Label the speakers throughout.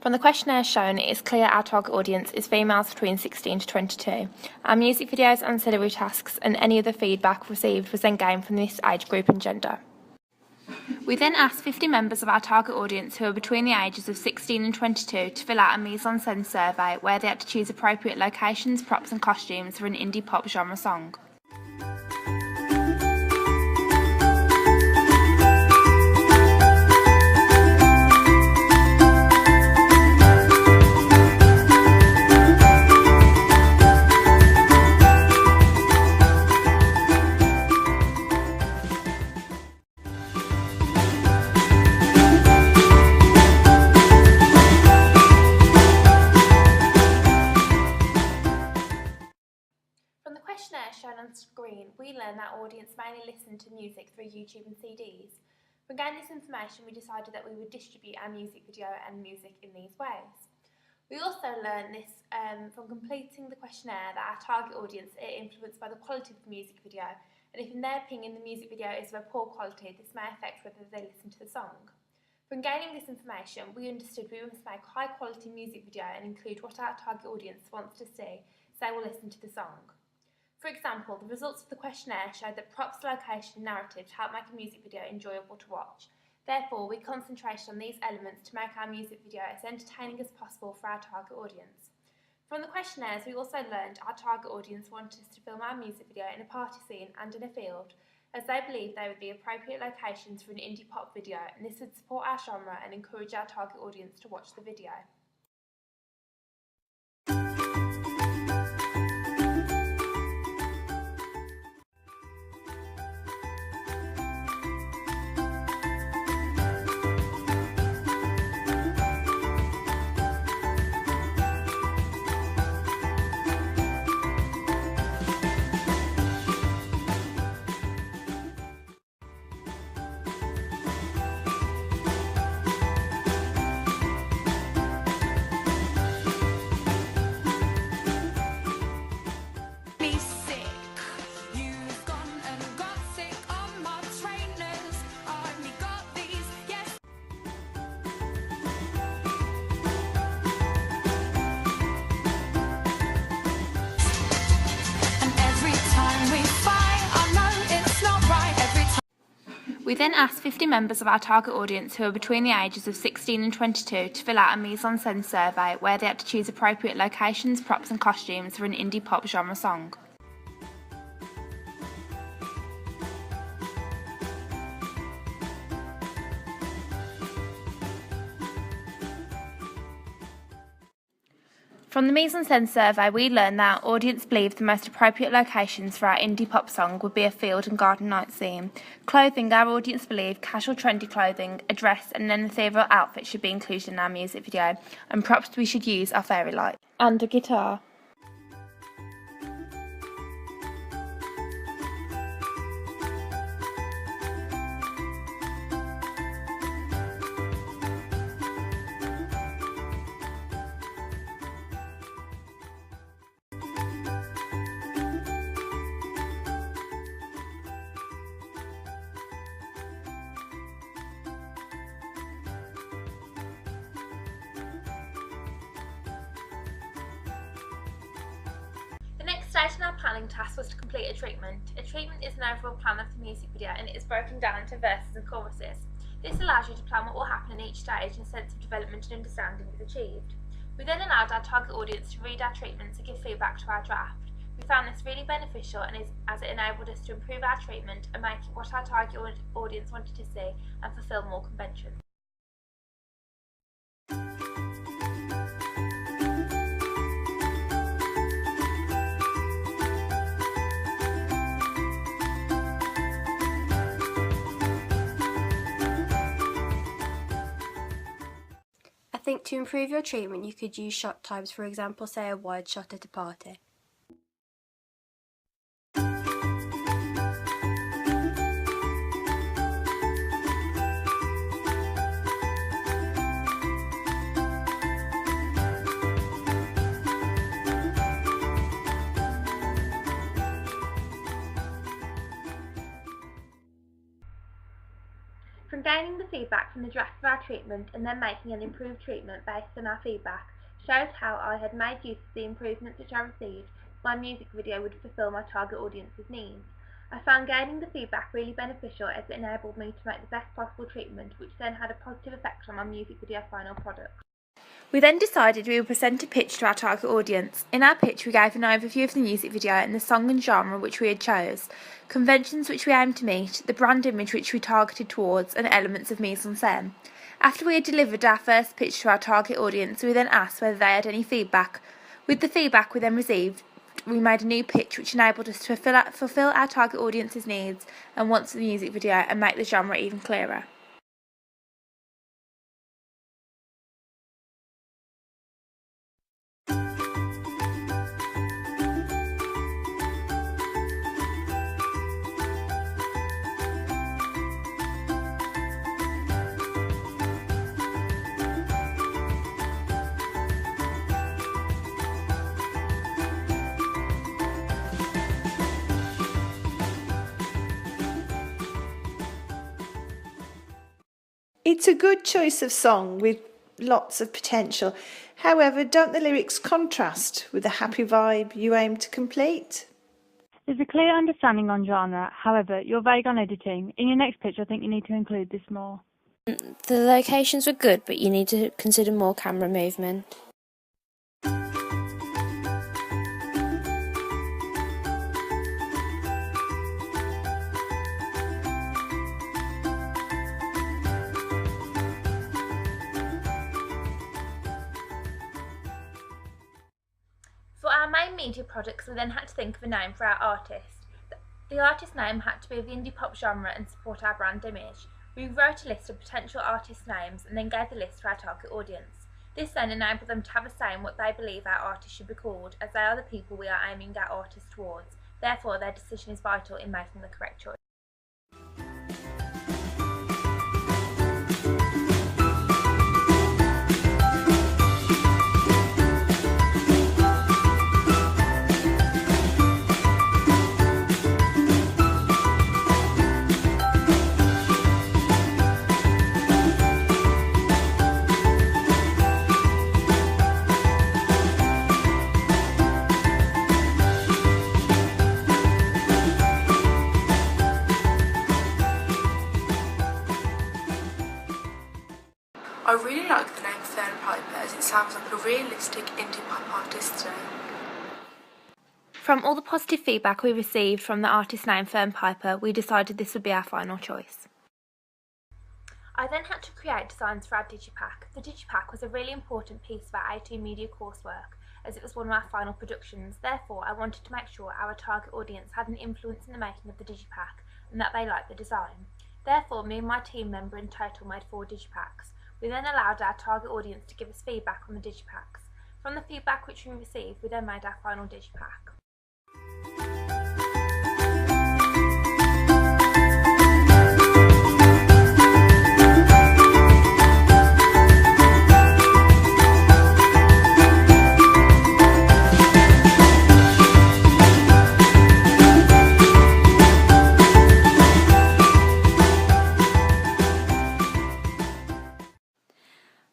Speaker 1: From the questionnaire shown, it is clear our target audience is females between 16 to 22. Our music videos, ancillary tasks and any other feedback received was then gained from this age group and gender. We then asked 50 members of our target audience who are between the ages of 16 and 22 to fill out a mise-en-scène survey where they had to choose appropriate locations, props and costumes for an indie pop genre song. From the questionnaire shown on screen, we learned that our audience mainly listened to music through YouTube and CDs. From gaining this information, we decided that we would distribute our music video and music in these ways. We also learned this from completing the questionnaire that our target audience are influenced by the quality of the music video, and if in their opinion the music video is of a poor quality, this may affect whether they listen to the song. From gaining this information, we understood we must make high quality music video and include what our target audience wants to see, so they will listen to the song. For example, the results of the questionnaire showed that props, location and narratives help make a music video enjoyable to watch. Therefore, we concentrated on these elements to make our music video as entertaining as possible for our target audience. From the questionnaires, we also learned our target audience wanted us to film our music video in a party scene and in a field, as they believed they would be appropriate locations for an indie pop video, and this would support our genre and encourage our target audience to watch the video. We then asked 50 members of our target audience who are between the ages of 16 and 22 to fill out a mise-en-scène survey where they had to choose appropriate locations, props and costumes for an indie pop genre song. From the mise-en-scène survey, we learned that our audience believed the most appropriate locations for our indie pop song would be a field and garden night scene. Clothing, our audience believed casual trendy clothing, a dress and an ethereal outfit should be included in our music video, and props we should use are fairy lights and a guitar. Stage in our planning task was to complete a treatment. A treatment is an overall plan of the music video and it is broken down into verses and choruses. This allows you to plan what will happen in each stage and a sense of development and understanding is achieved. We then allowed our target audience to read our treatments and give feedback to our draft. We found this really beneficial and as it enabled us to improve our treatment and make it what our target audience wanted to see and fulfil more conventions.
Speaker 2: I think to improve your treatment you could use shot times, for example say a wide shot at a party.
Speaker 1: From gaining the feedback from the draft of our treatment and then making an improved treatment based on our feedback shows how I had made use of the improvements which I received so my music video would fulfil my target audience's needs. I found gaining the feedback really beneficial as it enabled me to make the best possible treatment, which then had a positive effect on my music video final product. We then decided we would present a pitch to our target audience. In our pitch, we gave an overview of the music video and the song and genre which we had chose, conventions which we aimed to meet, the brand image which we targeted towards, and elements of mise-en-scène. After we had delivered our first pitch to our target audience, we then asked whether they had any feedback. With the feedback we then received, we made a new pitch which enabled us to fulfill our target audience's needs and wants of the music video and make the genre even clearer.
Speaker 3: It's a good choice of song with lots of potential. However, don't the lyrics contrast with the happy vibe you aim to complete?
Speaker 4: There's a clear understanding on genre, however, you're vague on editing. In your next pitch, I think you need to include this more.
Speaker 5: The locations were good, but you need to consider more camera movement.
Speaker 1: For our main media projects, we then had to think of a name for our artist. The artist name had to be of the indie pop genre and support our brand image. We wrote a list of potential artist names and then gave the list to our target audience. This then enabled them to have a say in what they believe our artist should be called, as they are the people we are aiming our artist towards. Therefore, their decision is vital in making the correct choice.
Speaker 6: I really like the name Fern Piper as it sounds like a realistic indie pop artist's name.
Speaker 1: From all the positive feedback we received from the artist name Fern Piper, we decided this would be our final choice. I then had to create designs for our digipack. The digipack was a really important piece of our A2 media coursework, as it was one of our final productions. Therefore, I wanted to make sure our target audience had an influence in the making of the digipack and that they liked the design. Therefore, me and my team member in total made 4 digipacks. We then allowed our target audience to give us feedback on the digipacks. From the feedback which we received, we then made our final digipack.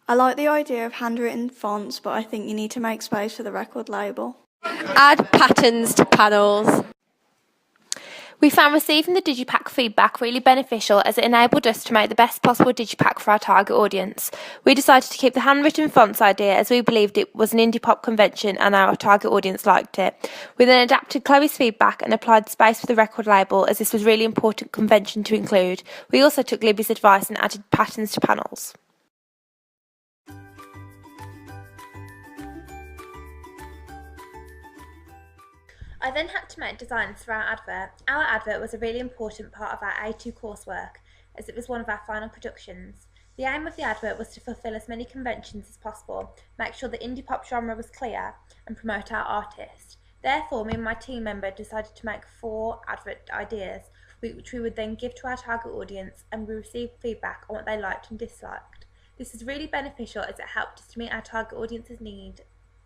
Speaker 7: I like the idea of handwritten fonts, but I think you need to make space for the record label.
Speaker 5: Add patterns to panels.
Speaker 1: We found receiving the digipack feedback really beneficial as it enabled us to make the best possible digipack for our target audience. We decided to keep the handwritten fonts idea as we believed it was an indie pop convention and our target audience liked it. We then adapted Chloe's feedback and applied space for the record label as this was really important convention to include. We also took Libby's advice and added patterns to panels. I then had to make designs for our advert. Our advert was a really important part of our A2 coursework as it was one of our final productions. The aim of the advert was to fulfil as many conventions as possible, make sure the indie pop genre was clear and promote our artist. Therefore, me and my team member decided to make 4 advert ideas which we would then give to our target audience, and we received feedback on what they liked and disliked. This was really beneficial as it helped us to meet our target audience's need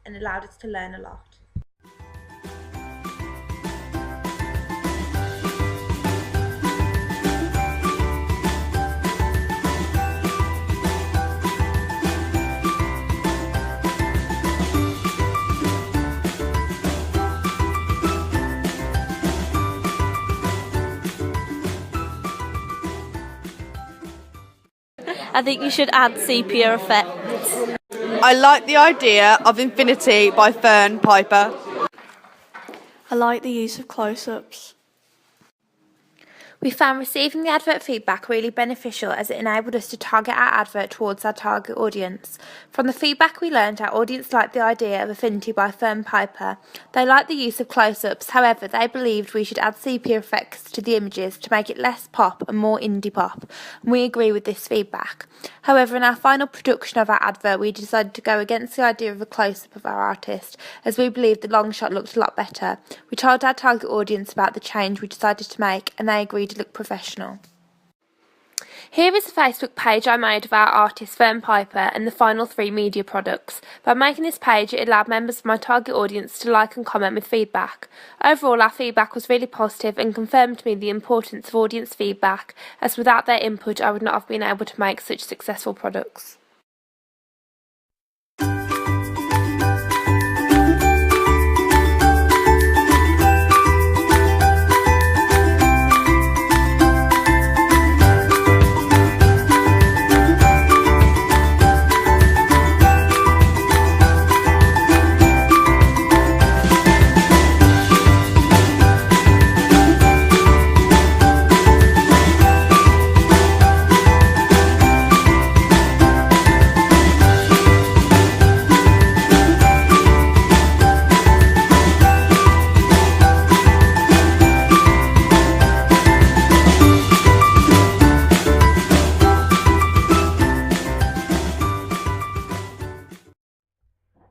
Speaker 1: and allowed us to learn a lot.
Speaker 8: I think you should add sepia effects.
Speaker 9: I like the idea of Infinity by Fern Piper.
Speaker 7: I like the use of close-ups.
Speaker 1: We found receiving the advert feedback really beneficial as it enabled us to target our advert towards our target audience. From the feedback we learned, our audience liked the idea of Affinity by Fern Piper. They liked the use of close-ups, however they believed we should add sepia effects to the images to make it less pop and more indie pop, and we agree with this feedback. However, in our final production of our advert we decided to go against the idea of a close-up of our artist, as we believed the long shot looked a lot better. We told our target audience about the change we decided to make and they agreed to look professional. Here is a Facebook page I made of our artist Fern Piper and the final 3 media products. By making this page it allowed members of my target audience to like and comment with feedback. Overall our feedback was really positive and confirmed to me the importance of audience feedback, as without their input I would not have been able to make such successful products.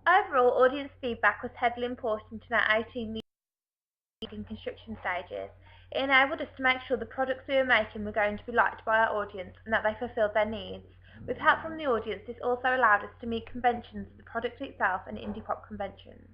Speaker 1: Overall, audience feedback was heavily important in our 18 leading construction stages. It enabled us to make sure the products we were making were going to be liked by our audience and that they fulfilled their needs. With help from the audience, this also allowed us to meet conventions of the product itself and indie pop conventions.